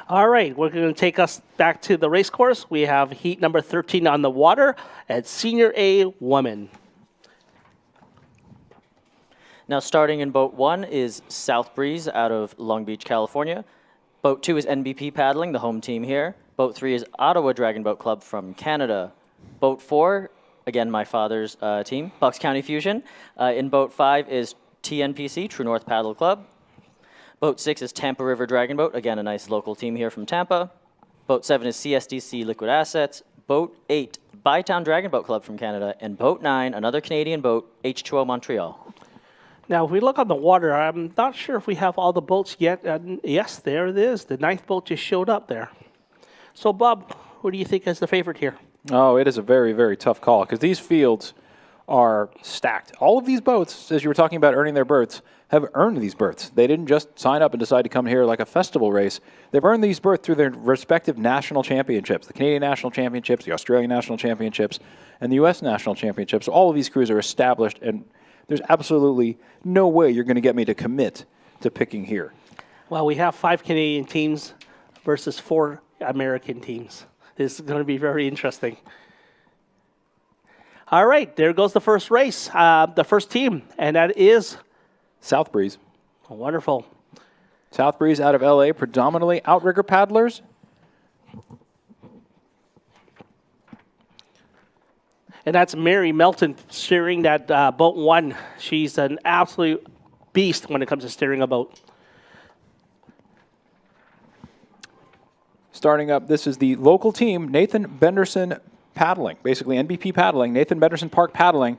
All right, we're going to take us back to the race course. We have heat number 13 on the water at Senior A Women. Now starting in boat 1 is South Breeze out of Long Beach, California. Boat 2 is NBP Paddling, the home team here. Boat 3 is Ottawa Dragon Boat Club from Canada. Boat 4, again my father's team, Bucks County Fusion. In boat 5 is TNPC, True North Paddle Club. Boat 6 is Tampa River Dragon Boat, again a nice local team here from Tampa. Boat 7 is CSDC Liquid Assets. Boat 8, Bytown Dragon Boat Club from Canada. And boat 9, another Canadian boat, H2O Montreal. Now, if we look on the water, I'm not sure if we have all the boats yet. Yes, there it is. The 9th boat just showed up there. So, Bob, who do you think is the favorite here? Oh, it is a very, very tough call because these fields are stacked. All of these boats, as you were talking about earning their berths, have earned these berths. They didn't just sign up and decide to come here like a festival race. They've earned these berths through their respective national championships, the Canadian National Championships, the Australian National Championships, and the U.S. National Championships. So all of these crews are established, and there's absolutely no way you're going to get me to commit to picking here. Well, we have 5 Canadian teams versus 4 American teams. This is going to be very interesting. All right, there goes the first race, the first team, and that is South Breeze. Wonderful. South Breeze out of L.A., predominantly outrigger paddlers. And that's Mary Melton steering that boat 1. She's an absolute beast when it comes to steering a boat. Starting up, this is the local team, Nathan Benderson Paddling, basically NBP Paddling, Nathan Benderson Park Paddling.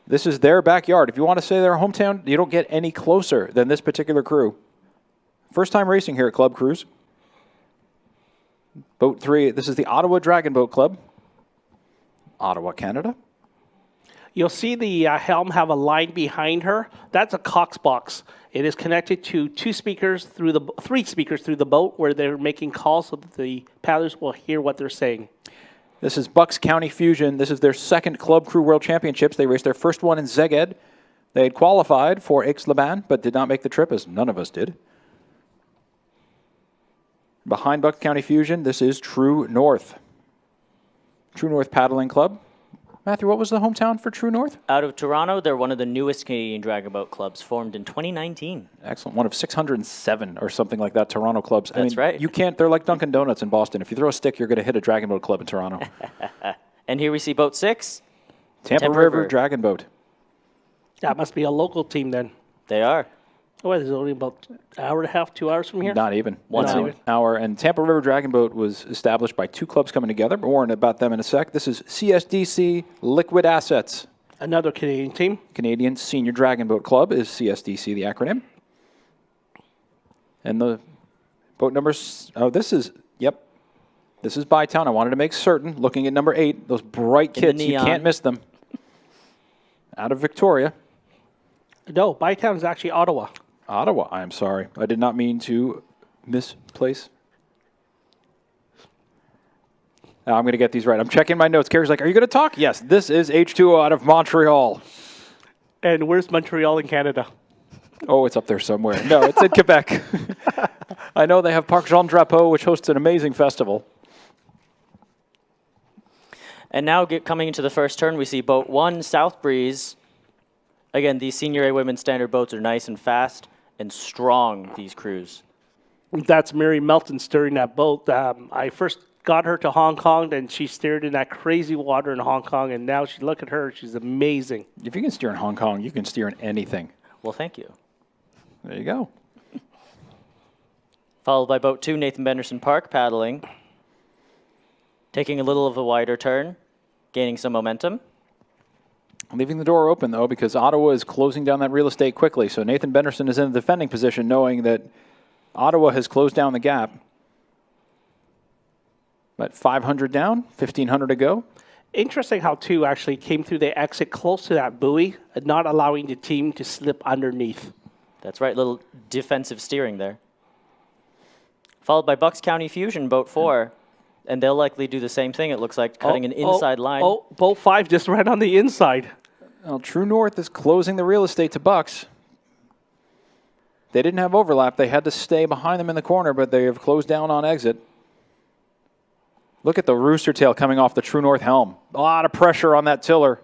This is their backyard. If you want to say their hometown, you don't get any closer than this particular crew. First time racing here at Club Cruise. Boat 3, this is the Ottawa Dragon Boat Club. Ottawa, Canada. You'll see the helm have a line behind her. That's a Cox box. It is connected to 3 speakers through the boat where they're making calls so that the paddlers will hear what they're saying. This is Bucks County Fusion. This is their second Club Crew World Championships. They raced their first one in Szeged. They had qualified for Aix-les-Bains, but did not make the trip, as none of us did. Behind Bucks County Fusion, this is True North. True North Paddling Club. Matthew, what was the hometown for True North? Out of Toronto, they're one of the newest Canadian Dragon Boat clubs, formed in 2019. Excellent. One of 607 or something like that Toronto clubs. That's right. You can't, they're like Dunkin' Donuts in Boston. If you throw a stick, you're going to hit a Dragon Boat club in Toronto. And here we see boat 6. Tampa River Dragon Boat. That must be a local team then. They are. Oh, it's only about an hour and a half, 2 hours from here? Not even. One hour. And Tampa River Dragon Boat was established by 2 clubs coming together. More about them in a sec. This is CSDC Liquid Assets. Another Canadian team. Canadian Senior Dragon Boat Club is CSDC, the acronym. And the boat numbers, this is Bytown. I wanted to make certain, looking at number 8, those bright kids, you can't miss them. Out of Victoria. No, Bytown is actually Ottawa. Ottawa, I'm sorry. I did not mean to misplace. I'm going to get these right. I'm checking my notes. Carrie's like, are you going to talk? Yes, this is H2O out of Montreal. And where's Montreal in Canada? Oh, it's up there somewhere. No, it's in Quebec. I know they have Parc Jean Drapeau, which hosts an amazing festival. And now coming into the first turn, we see boat 1, South Breeze. Again, these Senior A Women's Standard boats are nice and fast and strong, these crews. That's Mary Melton steering that boat. I first got her to Hong Kong, and she steered in that crazy water in Hong Kong, and now look at her. She's amazing. If you can steer in Hong Kong, you can steer in anything. Well, thank you. There you go. Followed by boat 2, Nathan Benderson Park Paddling. Taking a little of a wider turn, gaining some momentum. Leaving the door open, though, because Ottawa is closing down that real estate quickly. So Nathan Benderson is in a defending position, knowing that Ottawa has closed down the gap. But 500 down, 1,500 to go. Interesting how 2 actually came through the exit close to that buoy, and not allowing the team to slip underneath. That's right, little defensive steering there. Followed by Bucks County Fusion, boat 4. And they'll likely do the same thing, it looks like, cutting an inside line. Oh, boat 5 just ran on the inside. Well, True North is closing the real estate to Bucks. They didn't have overlap. They had to stay behind them in the corner, but they have closed down on exit. Look at the rooster tail coming off the True North helm. A lot of pressure on that tiller,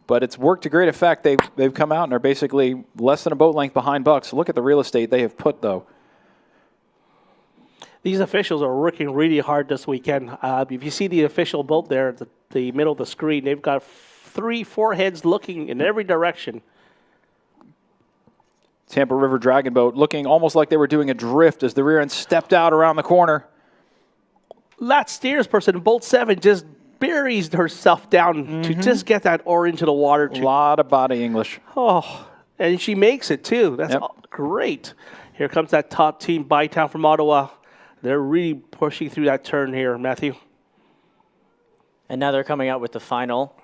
but it's worked to great effect. They've come out and are basically less than a boat length behind Bucks. Look at the real estate they have put, though. These officials are working really hard this weekend. If you see the official boat there at the middle of the screen, they've got 3-4 heads looking in every direction. Tampa River Dragon Boat looking almost like they were doing a drift as the rear end stepped out around the corner. That steers person, boat 7, just buries herself down to just get that oar into the water. A lot of body English. Oh, and she makes it too. That's great. Here comes that top team, Bytown from Ottawa. They're really pushing through that turn here, Matthew. And now they're coming out with the final,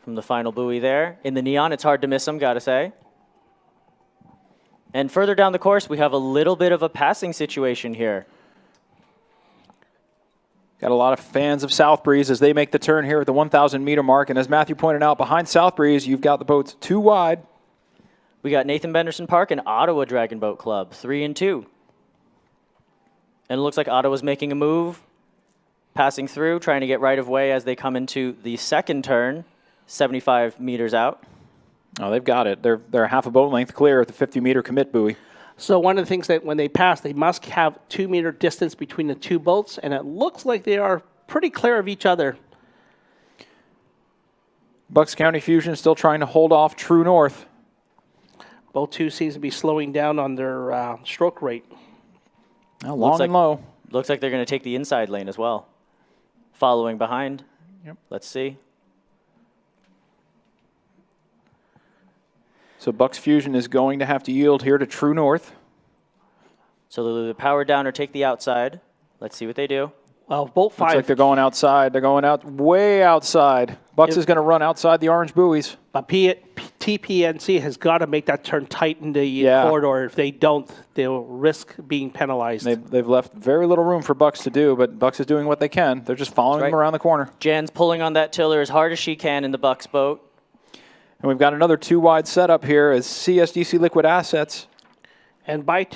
from the final buoy there. In the neon, it's hard to miss them, gotta say. And further down the course, we have a little bit of a passing situation here. Got a lot of fans of South Breeze as they make the turn here at the 1,000-meter mark. And as Matthew pointed out, behind South Breeze, you've got the boats 2 wide. We got Nathan Benderson Park and Ottawa Dragon Boat Club, 3 and 2. And it looks like Ottawa's making a move, passing through, trying to get right of way as they come into the second turn, 75 meters out. Oh, they've got it. They're half a boat length clear at the 50-meter commit buoy. So one of the things that when they pass, they must have 2-meter distance between the 2 boats, and it looks like they are pretty clear of each other. Bucks County Fusion still trying to hold off True North. Boat 2 seems to be slowing down on their stroke rate. Long and low. Looks like they're going to take the inside lane as well. Following behind. Yep. Let's see. So Bucks Fusion is going to have to yield here to True North. So they'll either power down or take the outside. Let's see what they do. Well, boat 5. Looks like they're going outside. They're going out way outside. Bucks is going to run outside the orange buoys. But TPNC has got to make that turn tight in the corridor. If they don't, they'll risk being penalized. They've left very little room for Bucks to do, but Bucks is doing what they can. They're just following them around the corner. Jan's pulling on that tiller as hard as she can in the Bucks boat. And we've got another 2-wide setup here as CSDC Liquid Assets. And by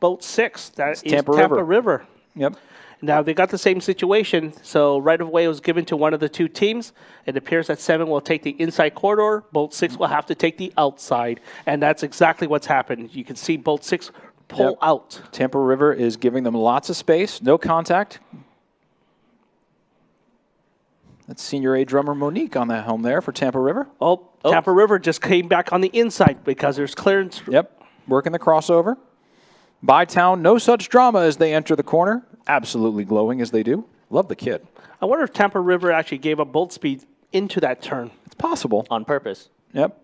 boat 6, that is Tampa River. Yep. Now, they got the same situation, so right of way was given to one of the 2 teams. It appears that 7 will take the inside corridor. Boat 6 will have to take the outside, and that's exactly what's happened. You can see boat 6 pull out. Tampa River is giving them lots of space, no contact. That's Senior A drummer Monique on that helm there for Tampa River. Tampa River just came back on the inside because there's clearance. Yep, working the crossover. Bytown, no such drama as they enter the corner. Absolutely glowing as they do. Love the kit. I wonder if Tampa River actually gave up boat speed into that turn. It's possible. On purpose. Yep.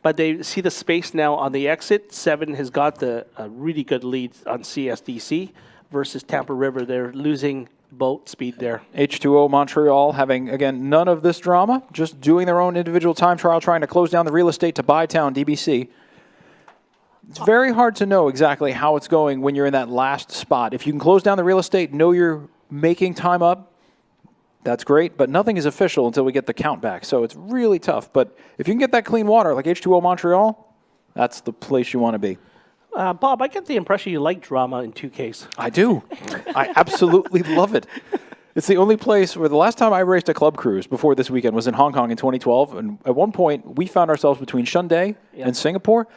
But they see the space now on the exit. 7 has got the really good lead on CSDC versus Tampa River. They're losing boat speed there. H2O Montreal having, again, none of this drama, just doing their own individual time trial, trying to close down the real estate to Bytown, DBC. It's very hard to know exactly how it's going when you're in that last spot. If you can close down the real estate, know you're making time up, that's great, but nothing is official until we get the count back. So it's really tough. But if you can get that clean water like H2O Montreal, that's the place you want to be. Bob, I get the impression you like drama in 2Ks. I do. I absolutely love it. It's the only place where the last time I raced a club cruise before this weekend was in Hong Kong in 2012. And at one point, we found ourselves between Shunday and Singapore.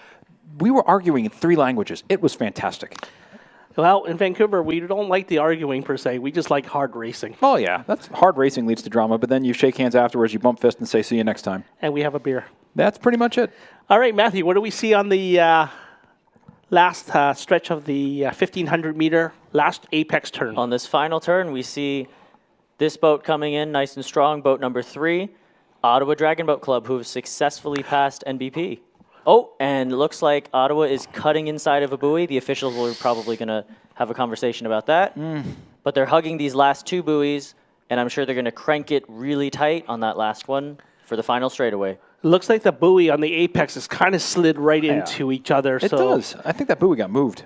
We were arguing in 3 languages. It was fantastic. Well, in Vancouver, we don't like the arguing per se. We just like hard racing. Oh, yeah. That's hard racing leads to drama, but then you shake hands afterwards, you bump fist and say, see you next time. And we have a beer. That's pretty much it. All right, Matthew, what do we see on the last stretch of the 1,500-meter last apex turn? On this final turn, we see this boat coming in nice and strong, boat number 3, Ottawa Dragon Boat Club, who have successfully passed NBP. Oh, and it looks like Ottawa is cutting inside of a buoy. The officials are probably going to have a conversation about that. But they're hugging these last 2 buoys, and I'm sure they're going to crank it really tight on that last one for the final straightaway. Looks like the buoy on the apex is kind of slid right into each other. It does. I think that buoy got moved.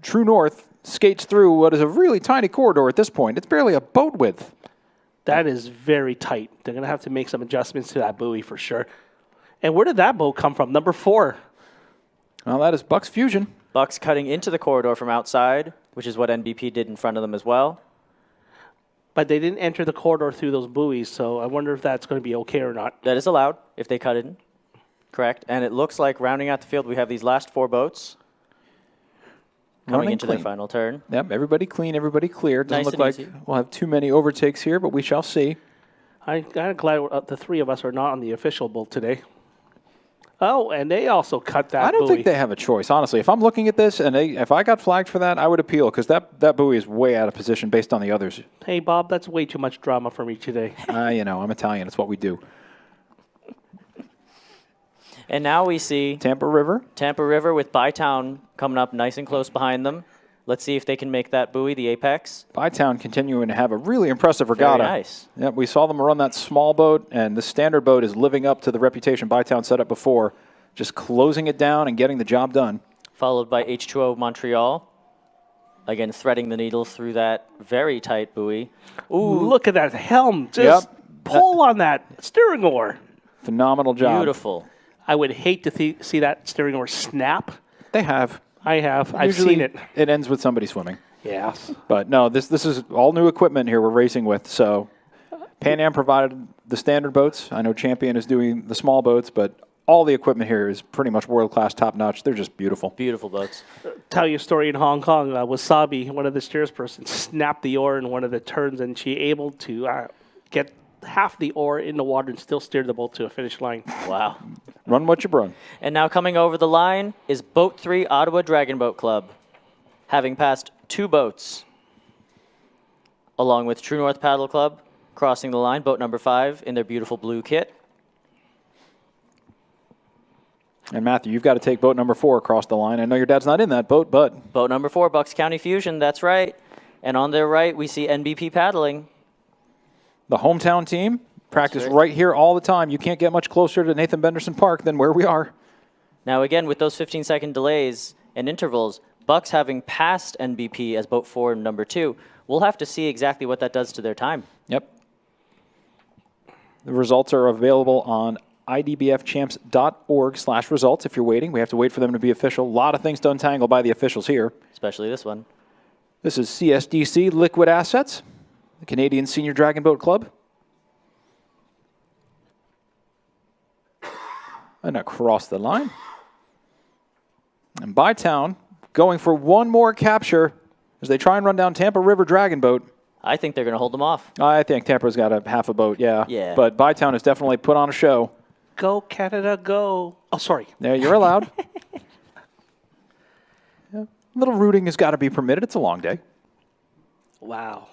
True North skates through what is a really tiny corridor at this point. It's barely a boat width. That is very tight. They're going to have to make some adjustments to that buoy for sure. And where did that boat come from? Number 4. Well, that is Bucks Fusion. Bucks cutting into the corridor from outside, which is what NBP did in front of them as well. But they didn't enter the corridor through those buoys, so I wonder if that's going to be okay or not. That is allowed if they cut in. Correct. And it looks like rounding out the field, we have these last 4 boats coming Running into clean. their final turn. Yep, everybody clean, everybody clear. Doesn't Nice look and like easy. we'll have too many overtakes here, but we shall see. I'm kind of glad the 3 of us are not on the official boat today. Oh, and they also cut that I don't buoy. think they have a choice, honestly. If I'm looking at this and if I got flagged for that, I would appeal because that buoy is way out of position based on the others. Hey, Bob, that's way too much drama for me today. I'm Italian. It's what we do. And now we see Tampa River. Tampa River with Bytown coming up nice and close behind them. Let's see if they can make that buoy the apex. Bytown continuing to have a really impressive regatta. Very nice. Yep, we saw them run that small boat, and the standard boat is living up to the reputation Bytown set up before, just closing it down and getting the job done. Followed by H2O Montreal. Again, threading the needle through that very tight buoy. Ooh, look at that helm. Just pull on that steering oar. Phenomenal job. Beautiful. I would hate to see that steering oar snap. They have. I have. I've Usually seen it. It ends with somebody swimming. Yes. But no, this is all new equipment here we're racing with. So Pan Am provided the standard boats. I know Champion is doing the small boats, but all the equipment here is pretty much world-class, top-notch. They're just beautiful. Beautiful boats. Tell you a story in Hong Kong. Wasabi, one of the steerspersons, snapped the oar in one of the turns, and she able to get half the oar in the water and still steer the boat to a finish line. Wow. Run what you brung. And now coming over the line is Boat 3 Ottawa Dragon Boat Club, having passed 2 boats, along with True North Paddle Club, crossing the line, boat number 5 in their beautiful blue kit. And Matthew, you've got to take boat number 4 across the line. I know your dad's not in that boat, but Boat number 4, Bucks County Fusion, that's right. And on their right, we see NBP paddling. the hometown team practice right. right here all the time. You can't get much closer to Nathan Benderson Park than where we are. Now again, with those 15-second delays and intervals, Bucks having passed NBP as boat 4 and number 2, we'll have to see exactly what that does to their time. Yep. The results are available on idbfchamps.org/results if you're waiting. We have to wait for them to be official. A lot of things to untangle by the officials here. Especially this one. This is CSDC Liquid Assets, the Canadian Senior Dragon Boat Club. And across the line. And Bytown going for one more capture as they try and run down Tampa River Dragon Boat. I think they're going to hold them off. I think Tampa's got a half a boat, yeah. Yeah. But Bytown has definitely put on a show. Go, Canada, go. Oh, sorry. There, you're allowed. Yeah, a little rooting has got to be permitted. It's a long day. Wow.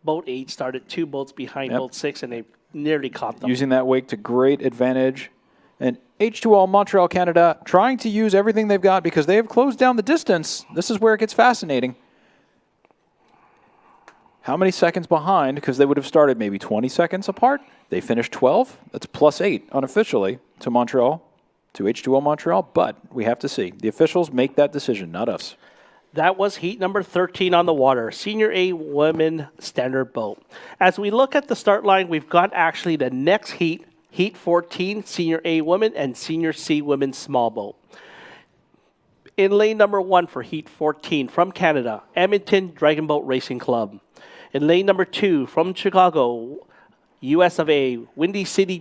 Boat 8 started 2 boats behind Yep. boat 6, and they nearly caught them. Using that wake to great advantage. And H2O Montreal, Canada, trying to use everything they've got because they have closed down the distance. This is where it gets fascinating. How many seconds behind? Because they would have started maybe 20 seconds apart. They finished 12. That's +8 unofficially to Montreal, to H2O Montreal. But we have to see. The officials make that decision, not us. That was heat number 13 on the water, Senior A Women Standard Boat. As we look at the start line, we've got actually the next heat, Heat 14, Senior A Women and Senior C Women Small Boat. In lane number 1 for Heat 14 from Canada, Edmonton Dragon Boat Racing Club. In lane number 2 from Chicago, US of A, Windy City